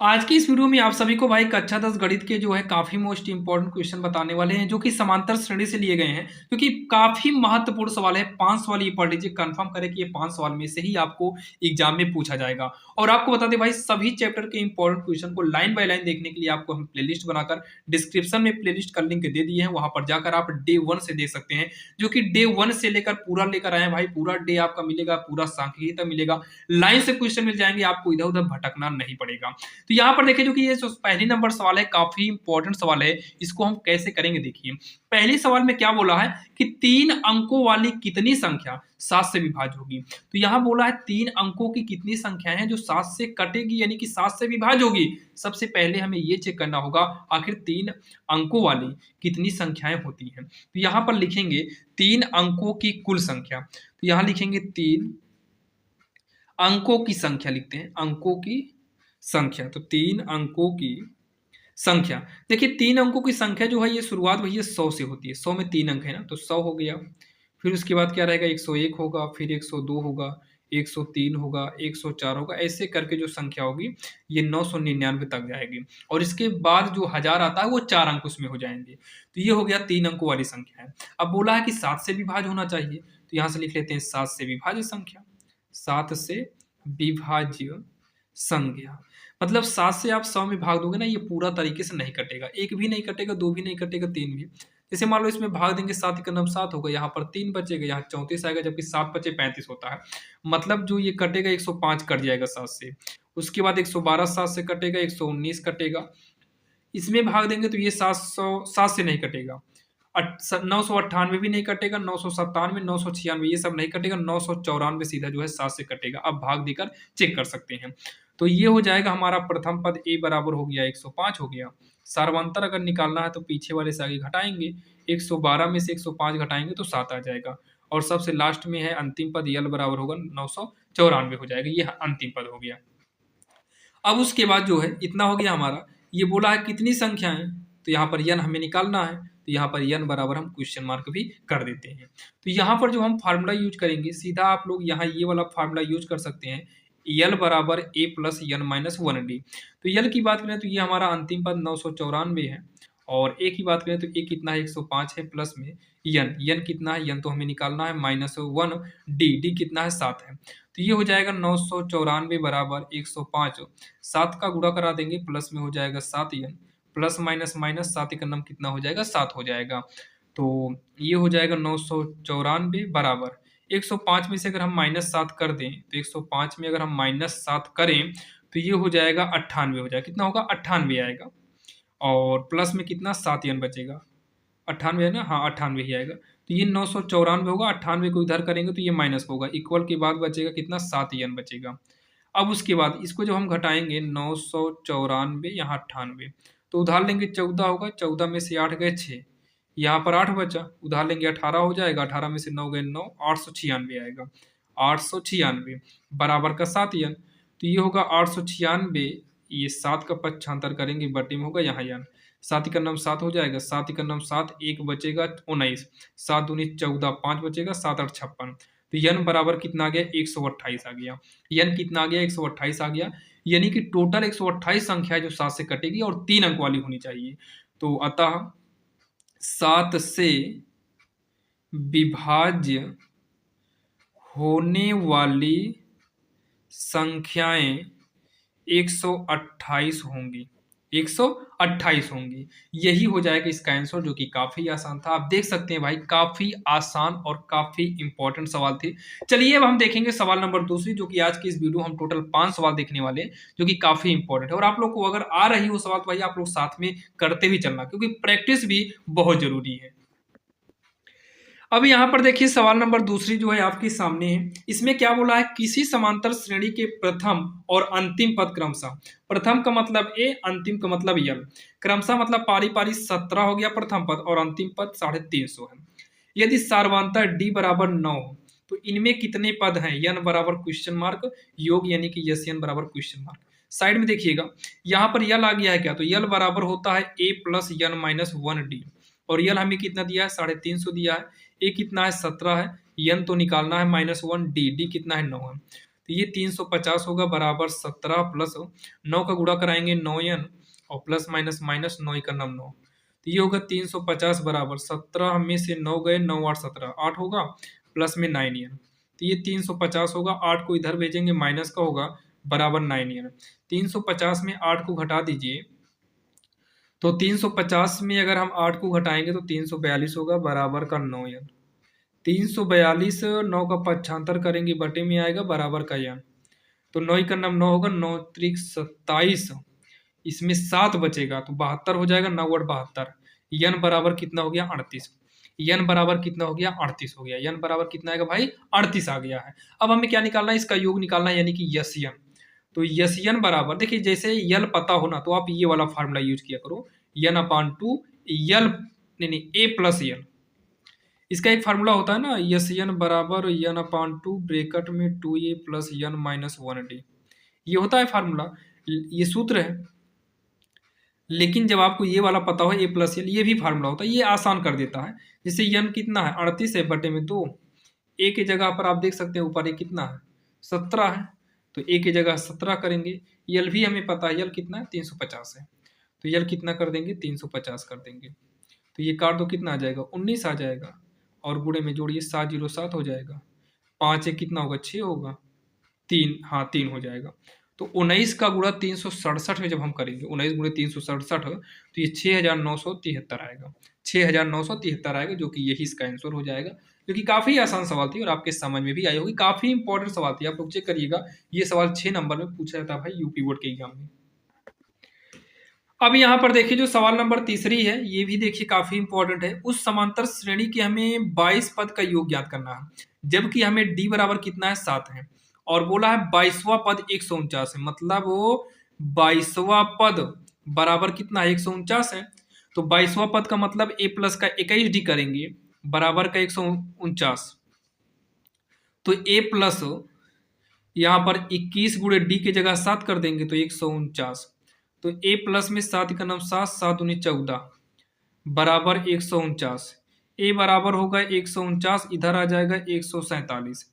आज की इस वीडियो में आप सभी को भाई कक्षा 10 गणित के जो है काफी मोस्ट इंपॉर्टेंट क्वेश्चन बताने वाले हैं जो कि समांतर श्रेणी से लिए गए हैं क्योंकि काफी महत्वपूर्ण सवाल है। 5 सवाल ये पढ़ लीजिए, कंफर्म करें कि ये 5 सवाल में से ही आपको एग्जाम में पूछा जाएगा। और आपको बता दें भाई, सभी चैप्टर के इंपॉर्टेंट क्वेश्चन को लाइन बाय लाइन देखने के लिए आपको हम प्लेलिस्ट बनाकर डिस्क्रिप्शन में प्लेलिस्ट का लिंक दे दिए हैं, वहां पर जाकर आप डे 1 से देख सकते हैं, जो कि डे 1 से लेकर पूरा लेकर आए हैं भाई। पूरा डे आपका मिलेगा, पूरा सांख्यिकी तक मिलेगा, लाइन से क्वेश्चन मिल जाएंगे, आपको इधर उधर भटकना नहीं पड़ेगा। तो यहाँ पर देखिए, जो कि ये जो पहली नंबर सवाल है काफी इंपॉर्टेंट सवाल है, इसको हम कैसे करेंगे देखिए। पहले सवाल में क्या बोला है कि 3 अंकों वाली कितनी संख्या 7 से विभाज्य होगी। तो यहाँ बोला है 3 अंकों की कितनी संख्याएं हैं जो 7 से कटेगी, यानी कि 7 से विभाज्य होगी। सबसे पहले हमें ये चेक करना होगा आखिर 3 अंकों वाली कितनी संख्याएं होती हैं। तो यहाँ पर लिखेंगे 3 अंकों की कुल संख्या। तो यहाँ लिखेंगे 3 अंकों की संख्या, लिखते हैं अंकों की संख्या। तो 3 अंकों की संख्या, देखिए 3 अंकों की संख्या जो है ये शुरुआत वही है 100 से होती है। 100 में 3 अंक है ना, तो 100 हो गया। फिर उसके बाद क्या रहेगा, 101 होगा, फिर 102 होगा, 103 होगा, 104 होगा, ऐसे करके जो संख्या होगी ये 999 तक जाएगी। और इसके बाद जो 1000 आता है वो 4 अंक उसमें हो जाएंगे। तो ये हो गया 3 अंकों वाली संख्या है। अब बोला है कि 7 से विभाज्य होना चाहिए, तो यहाँ से लिख लेते हैं 7 से विभाज्य संख्या। 7 से विभाज्य संख्या मतलब 7 से आप 100 में भाग दोगे ना, ये पूरा तरीके से नहीं कटेगा। 1 भी नहीं कटेगा, 2 भी नहीं कटेगा, 3 भी। जैसे मान लो इसमें भाग देंगे, 7 का नाम 7 होगा, यहाँ पर 3 बचेगा, यहाँ 34 आएगा, जबकि 7 बचे 35 होता है। मतलब जो ये कटेगा 105 कट जाएगा 7 से। उसके बाद 112 7 से कटेगा, 119 कटेगा। इसमें भाग देंगे तो ये 7 से नहीं कटेगा। 998 भी नहीं कटेगा, 997, 996 ये सब नहीं कटेगा, 994 सीधा जो है 7 से कटेगा। अब भाग देकर चेक कर सकते हैं। तो ये हो जाएगा हमारा प्रथम पद ए बराबर हो गया 105 हो गया। सार्वंतर अगर निकालना है तो पीछे वाले से आगे घटाएंगे, 112 में से 105 घटाएंगे तो 7 आ जाएगा। और सबसे लास्ट में है अंतिम पद यल बराबर होगा 994 हो जाएगा। ये अंतिम पद हो गया। अब उसके बाद जो है इतना हो गया हमारा। ये बोला है कितनी संख्या है, तो यहाँ पर यन हमें निकालना है, तो यहाँ पर यन बराबर हम क्वेश्चन मार्क भी कर देते हैं। तो यहाँ पर जो हम फार्मूला यूज करेंगे, सीधा आप लोग यहाँ ये वाला फार्मूला यूज कर सकते हैं, यल बराबर ए प्लस यन माइनस 1d। तो यल की बात करें तो ये हमारा अंतिम पद 994 है। और ए की बात करें तो ए कितना है 105 है, प्लस में यन, यन कितना है, यन तो हमें निकालना है -1d, डी कितना है 7 है। तो ये हो जाएगा 994 बराबर 105, 7 का गुणा करा देंगे, प्लस में हो जाएगा 7 यन, प्लस माइनस माइनस 7 का नाम कितना हो जाएगा 7 हो जाएगा। तो ये हो जाएगा 994 बराबर 105 में से अगर हम -7 कर दें, तो 105 में अगर हम -7 करें तो ये हो जाएगा 98 हो जाएगा। कितना होगा 98 आएगा। और प्लस में कितना 7 यन बचेगा, 98 है ना, हाँ 98 ही आएगा। तो ये 994 होगा, 98 को इधर करेंगे तो ये माइनस होगा, इक्वल के बाद बचेगा कितना 7 यन बचेगा। अब उसके बाद इसको जब हम घटाएंगे 994 यहाँ 98, तो उधार लेंगे 14 होगा, 14 में से 8 गए 6, यहाँ पर 8 बचा, उधार लेंगे 18 हो जाएगा, 18 में से 9 गए 9, 896 आएगा। 896 बराबर का 7 यन। तो ये होगा 896, ये 7 का पक्षांतर करेंगे, बटे में होगा यहाँ यन, 7 का नाम 7 हो जाएगा, 7 का नाम 7, 1 बचेगा 19, 7 दूनी 14, 5 बचेगा, 7 8 56। तो यन बराबर कितना आ गया 128 आ गया। यन कितना आ गया 128 आ गया, यानी कि टोटल 128 संख्या है जो 7 से कटेगी और 3 अंक वाली होनी चाहिए। तो अतः 7 से विभाज्य होने वाली संख्याएं 128 होंगी, 128 होंगी। यही हो जाएगा इसका आंसर, जो कि काफी आसान था। आप देख सकते हैं भाई, काफी आसान और काफी इंपॉर्टेंट सवाल थे। चलिए अब हम देखेंगे सवाल नंबर दूसरी, जो कि आज की इस वीडियो हम टोटल 5 सवाल देखने वाले हैं, जो कि काफी इंपॉर्टेंट है। और आप लोग को अगर आ रही हो सवाल तो भाई आप लोग साथ में करते भी चलना, क्योंकि प्रैक्टिस भी बहुत जरूरी है। अब यहाँ पर देखिए सवाल नंबर दूसरी जो है आपके सामने है। इसमें क्या बोला है, किसी समांतर श्रेणी के प्रथम और अंतिम पद क्रमशः, प्रथम का मतलब ए, अंतिम का मतलब यल, क्रमशः मतलब पारी पारी 17 हो गया प्रथम पद और अंतिम पद 350 है। यदि सार्वंतर डी बराबर 9 हो तो इनमें कितने पद हैं, यन बराबर क्वेश्चन मार्क योग, यानी कि यस यन बराबर क्वेश्चन मार्क। साइड में देखिएगा यहाँ पर यल आ गया है क्या, तो यल बराबर होता है ए प्लस यन माइनस 1d। और यल हमें कितना दिया है 350 दिया है। ए कितना है 17 है, यन तो निकालना है -1d, डी कितना है 9 है। तो ये 350 होगा बराबर 17 प्लस 9 का गुणा कराएंगे 9n और प्लस माइनस माइनस 9 का नम 9, तो ये होगा 350 बराबर 17 में से 9 गए 9 8 17 8 होगा प्लस में 9n, तो ये 350 होगा, 8 को इधर भेजेंगे माइनस का होगा बराबर 9n। 350 में 8 को घटा दीजिए, तो 350 में अगर हम 8 को घटाएंगे तो 342 होगा बराबर का 9n। 342 9 का पक्षांतर करेंगे बटे में आएगा बराबर का n, तो 9 का नम 9 होगा 9 त्रिक 27, इसमें 7 बचेगा तो 72 हो जाएगा, 9 और 72, n बराबर कितना हो गया 38, n बराबर कितना हो गया 38 हो गया, n बराबर कितना आएगा भाई 38 आ गया है। अब हमें क्या निकालना है, इसका योग निकालना है यानी कि यस n। तो यस n बराबर देखिए जैसे यल पता हो ना तो आप ये वाला फार्मूला यूज किया करो, n/2 यल नहीं ए प्लस यल, इसका एक फार्मूला होता है ना यस n बराबर n/2 ब्रैकेट में 2a plus n minus 1d, ये होता है फार्मूला, ये सूत्र है। लेकिन जब आपको ये वाला पता हो ए प्लस यल, ये भी फार्मूला होता है, ये आसान कर देता है। जैसे n कितना है 38 है बटे में 2, ए की जगह पर आप देख सकते हैं ऊपर ए कितना है 17 है, तो ए की जगह 17 करेंगे, यल भी हमें पता है यल कितना है 350 है, तो यल कितना कर देंगे 350 कर देंगे, तो ये काट दो कितना आ जाएगा 19 आ जाएगा, और गुणे में जोड़िए 7 0 7 हो जाएगा, 5 एक कितना होगा 6 होगा, 3 हाँ 3 हो जाएगा। तो 19 का गुणा 367 में जब हम करेंगे 19 गुणे 367 तो ये 6973 आएगा, 6973 आएगा, जो कि यही इसका आंसर हो जाएगा, जो कि काफी आसान सवाल थी और आपके समझ में भी आई होगी, काफी इंपॉर्टेंट सवाल थी। आप लोग चेक करिएगा, ये सवाल 6 नंबर में पूछा जाता है भाई यूपी बोर्ड के एग्जाम में। अब यहाँ पर देखिए जो सवाल नंबर तीसरी है, ये भी देखिए काफी इंपॉर्टेंट है। उस समांतर श्रेणी के हमें 22 पद का योग ज्ञात करना है, जबकि हमें डी बराबर कितना है 7 है, और बोला है 22वां पद 149 है, मतलब वो 22वां पद बराबर कितना है 149 है, तो 22वां पद का मतलब ए प्लस का 21 डी करेंगे बराबर का 149, तो ए प्लस यहाँ पर 21 गुणे डी की जगह 7 कर देंगे तो 149, तो ए प्लस में 7 का नाम 7 7 दूनी 14 बराबर 149, ए बराबर होगा 149, इधर आ जाएगा 147,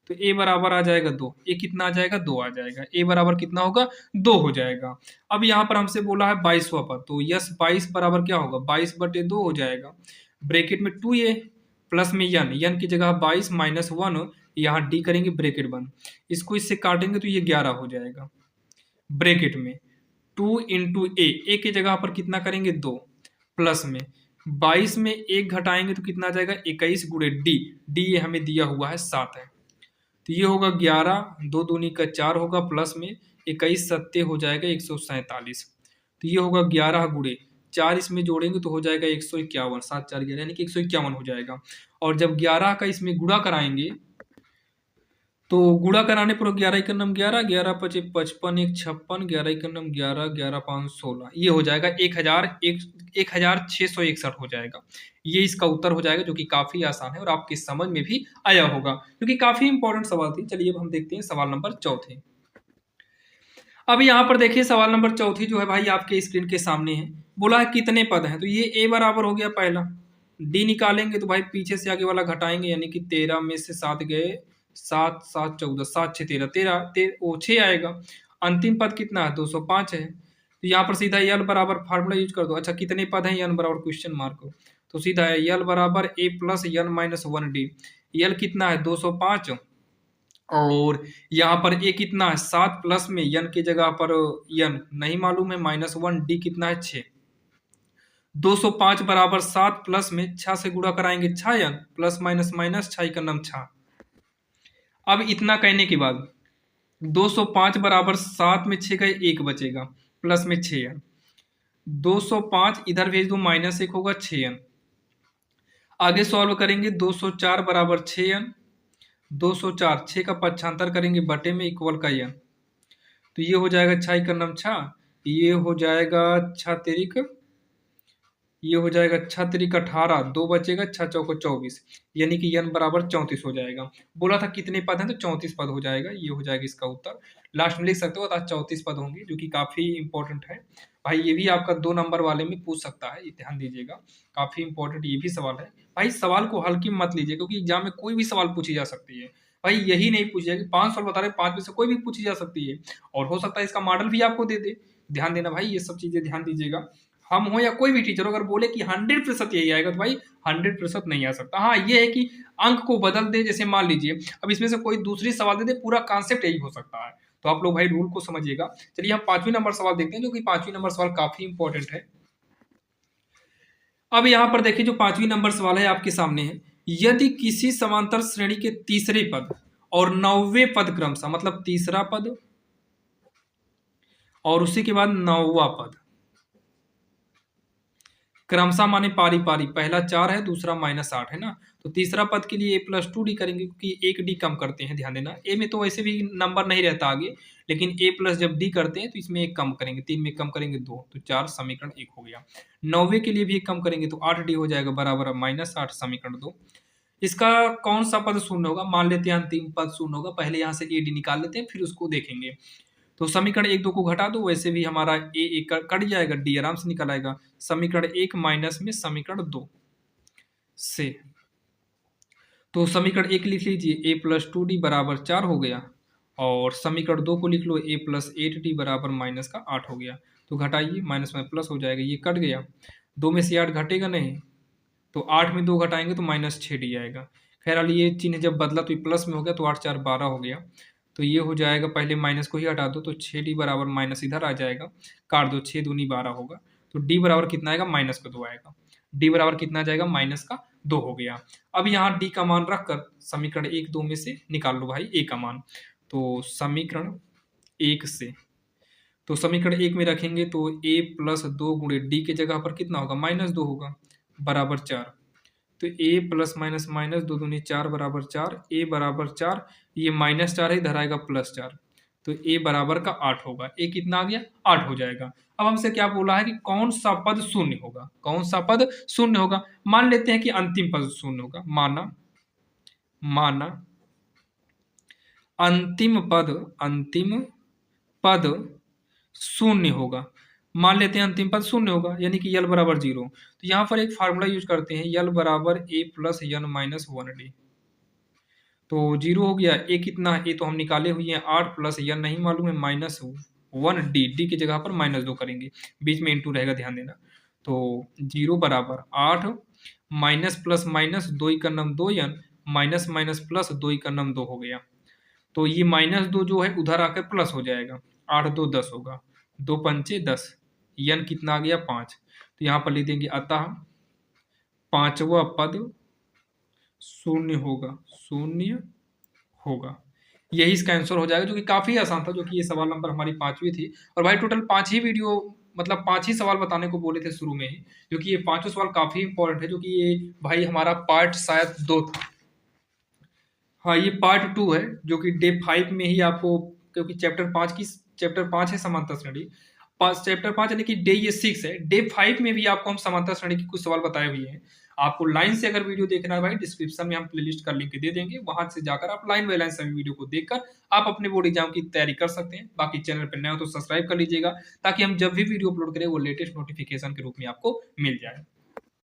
तो ए बराबर आ जाएगा 2, ए कितना आ जाएगा 2 आ जाएगा, ए बराबर कितना होगा 2 हो जाएगा। अब यहाँ पर हमसे बोला है 22वां पद, तो यस 22 बराबर क्या होगा 22 बटे 2 हो जाएगा, ब्रैकेट में 2a प्लस में n की जगह 22 माइनस 1, यहाँ डी करेंगे ब्रैकेट बंद, इसको इससे काटेंगे तो ये 11 हो जाएगा, ब्रैकेट में 2 इंटू ए की जगह पर कितना करेंगे 2, प्लस में 22 में 1 घटाएंगे तो कितना आ जाएगा 21 गुणे डी, डी ये हमें दिया हुआ है 7 है, तो ये होगा 11, 2 दूनी का 4 होगा, प्लस में 21 सत्ते हो जाएगा 147, तो ये होगा 11 गुणे 4, इसमें जोड़ेंगे तो हो जाएगा 151, 7 4 11 यानी कि 151 हो जाएगा। और जब 11 का इसमें गुणा कराएंगे तो गुणा कराने पर 11 का नाम 11, 11 पचे 55 1 56, 11 का नाम 11, 11 5 16, ये हो जाएगा 1661 हो जाएगा। ये इसका उत्तर हो जाएगा, जो कि काफी आसान है और आपके समझ में भी आया होगा, क्योंकि काफी इंपॉर्टेंट सवाल थी। चलिए अब हम देखते हैं सवाल नंबर चौथे। अब यहाँ पर देखिए सवाल नंबर चौथी जो है भाई आपके स्क्रीन के सामने है, बोला है कितने पद हैं, तो ये ए बराबर हो गया पहला, डी निकालेंगे तो भाई पीछे से आगे वाला घटाएंगे, यानी कि 13 में से 7 गए 7 7 14 7 6 13 13 वो 6 आएगा। अंतिम पद कितना है 205 है, तो यहाँ पर सीधा यल बराबर फार्मूला यूज कर दो। अच्छा कितने पद हैं, यल बराबर क्वेश्चन मार्क, तो सीधा है यल बराबर ए प्लस यल माइनस 1 डी, यल कितना है 205, और यहाँ पर ए कितना है 7 प्लस में यन की जगह पर यन नहीं मालूम है -1, डी कितना है 6, 205 बराबर 7 प्लस में 6 से गुणा कराएंगे 6 यन प्लस माइनस माइनस 6 का नाम 6। अब इतना कहने के बाद 205 बराबर 7 में 6 का 1 बचेगा प्लस में 6 यन, 205 इधर भेज दो -1 होगा 6 यन, आगे सॉल्व करेंगे 204 बराबर 6 यन, 204 6 का पक्षांतर करेंगे बटे में इक्वल का यन, तो ये हो जाएगा 6 का नाम 6, ये हो जाएगा 6 तेरिक, ये हो जाएगा 6 तेरिक 18, 2 बचेगा 6 चौको 24, यानी कि यन बराबर 34 हो जाएगा। बोला था कितने पद हैं, तो 34 पद हो जाएगा, ये हो जाएगा इसका उत्तर। लास्ट में लिख सकते हो 34 पद होंगे, जो कि काफी इंपॉर्टेंट है भाई, ये भी आपका 2 नंबर वाले में पूछ सकता है, ध्यान दीजिएगा, काफी इंपॉर्टेंट ये भी सवाल है भाई। सवाल को हल्की मत लीजिए, क्योंकि एग्जाम में कोई भी सवाल पूछी जा सकती है भाई यही नहीं पूछा कि 5 सवाल बता रहे, 5 में से कोई भी पूछी जा सकती है, और हो सकता है इसका मॉडल भी आपको दे दे। ध्यान देना भाई, ये सब चीजें ध्यान दीजिएगा। हम हो या कोई भी टीचर अगर बोले कि 100% यही आएगा, तो भाई 100% नहीं आ सकता। हाँ, ये है कि अंक को बदल दे, जैसे मान लीजिए अब इसमें से कोई दूसरी सवाल दे दे, पूरा कॉन्सेप्ट यही हो सकता है। तो आप लोग भाई रूल को समझिएगा। चलिए हम 5वीं नंबर सवाल देखते हैं, जो कि 5वीं नंबर सवाल काफी इंपॉर्टेंट है। अब यहाँ पर देखिए, जो 5वीं नंबर सवाल है आपके सामने है, यदि किसी समांतर श्रेणी के तीसरे पद और 9वें पद क्रमशः, मतलब तीसरा पद और उसी के बाद 9वां पद, क्रमशः माने पारी पारी, पहला 4 है, दूसरा -8 है ना, तो तीसरा पद के लिए a+2d करेंगे, क्योंकि एक डी कम करते हैं। ध्यान देना, ए में तो वैसे भी नंबर नहीं रहता आगे, लेकिन a+ जब डी करते हैं तो इसमें एक कम करेंगे, 3 में कम करेंगे 2, तो 4, समीकरण 1 हो गया। 9वें के लिए भी एक कम करेंगे तो 8d हो जाएगा, बराबर -8, समीकरण 2। इसका कौन सा पद शून्य होगा? मान लेते हैं अंतिम पद शून्य होगा, पहले यहाँ से ए डी निकाल लेते हैं, फिर उसको देखेंगे। तो समीकरण 1 2 को घटा दो, वैसे भी हमारा ए कट जाएगा, डी आराम से निकल आएगा। समीकरण 1 माइनस में समीकरण 2 से, तो समीकरण 1 लिख लीजिए, a+2d बराबर 4 हो गया, और समीकरण 2 को लिख लो, a+8d बराबर -8 हो गया। तो घटाइए, माइनस में प्लस हो जाएगा, ये कट गया, 2 में से 8 घटेगा नहीं, तो 8 में 2 घटाएंगे तो -6d आएगा। खैर ये चिन्ह जब बदला तो ये प्लस में हो गया, तो 8 4 12 हो गया, तो ये हो जाएगा, पहले माइनस को ही हटा दो, तो 6d बराबर माइनस इधर आ जाएगा, काट दो, 6 दूनी 12 होगा, तो d बराबर कितना आएगा? -2 आएगा। d बराबर कितना आ जाएगा? -2 हो गया। अब यहाँ d का मान रखकर समीकरण 1 2 में से निकाल लो भाई a का मान। तो समीकरण 1 से, तो समीकरण 1 में रखेंगे तो a+2 गुणे d के जगह पर कितना होगा? -2 होगा, बराबर 4। तो a प्लस माइनस माइनस, 2 दूनी 4 बराबर 4, a बराबर 4, ये -4 है, इधर आएगा +4, तो a बराबर का 8 होगा। a कितना आ गया? 8 हो जाएगा। अब हमसे क्या बोला है कि कौन सा पद शून्य होगा? कौन सा पद शून्य होगा? मान लेते हैं कि अंतिम पद शून्य होगा। माना अंतिम पद शून्य होगा। मान लेते हैं अंतिम पद शून्य होगा, यानी कि यल बराबर 0। तो यहाँ पर एक फार्मूला यूज करते हैं, यल बराबर a+n-1d। तो 0 हो गया, a कितना है? a तो हम निकाले हुए हैं 8, प्लस n नहीं मालूम है, -1d, d की जगह पर -2 करेंगे, बीच में इंटू रहेगा, ध्यान देना। तो 0 बराबर 8, माइनस प्लस माइनस 2 का नम 2n, माइनस माइनस प्लस 2 का नम 2 हो गया। तो ये -2 जो है उधर आकर प्लस हो जाएगा, 8 2 10 होगा, 2 पंचे 10, यन कितना आ गया? 5। तो यहाँ पर लिख देंगे, अतः पांचवा पद शून्य होगा। यही इसका आंसर हो जाएगा, जो कि काफी आसान था, जो कि ये सवाल नंबर हमारी 5वीं थी। और भाई टोटल 5 ही वीडियो, मतलब 5 ही सवाल बताने को बोले थे शुरू में ही, जो कि ये 5 सवाल काफी इंपॉर्टेंट है, जो कि ये भाई हमारा पार्ट शायद 2 था। हाँ, ये पार्ट 2 है, जो कि डे 5 में ही आपको, क्योंकि चैप्टर 5 है समांतर श्रेणी, चैप्टर 5 यानी कि डे ये 6 है, डे 5 में भी आपको हम समांतर श्रेणी की कुछ सवाल बताए हुए हैं। आपको लाइन से अगर वीडियो देखना है भाई, डिस्क्रिप्शन में हम प्लेलिस्ट का लिंक दे देंगे, वहां से जाकर आप लाइन बाय लाइन सभी वीडियो को देखकर आप अपने बोर्ड एग्जाम की तैयारी कर सकते हैं। बाकी चैनल पर नए हो तो सब्सक्राइब कर लीजिएगा, ताकि हम जब भी वीडियो अपलोड करें वो लेटेस्ट नोटिफिकेशन के रूप में आपको मिल जाए।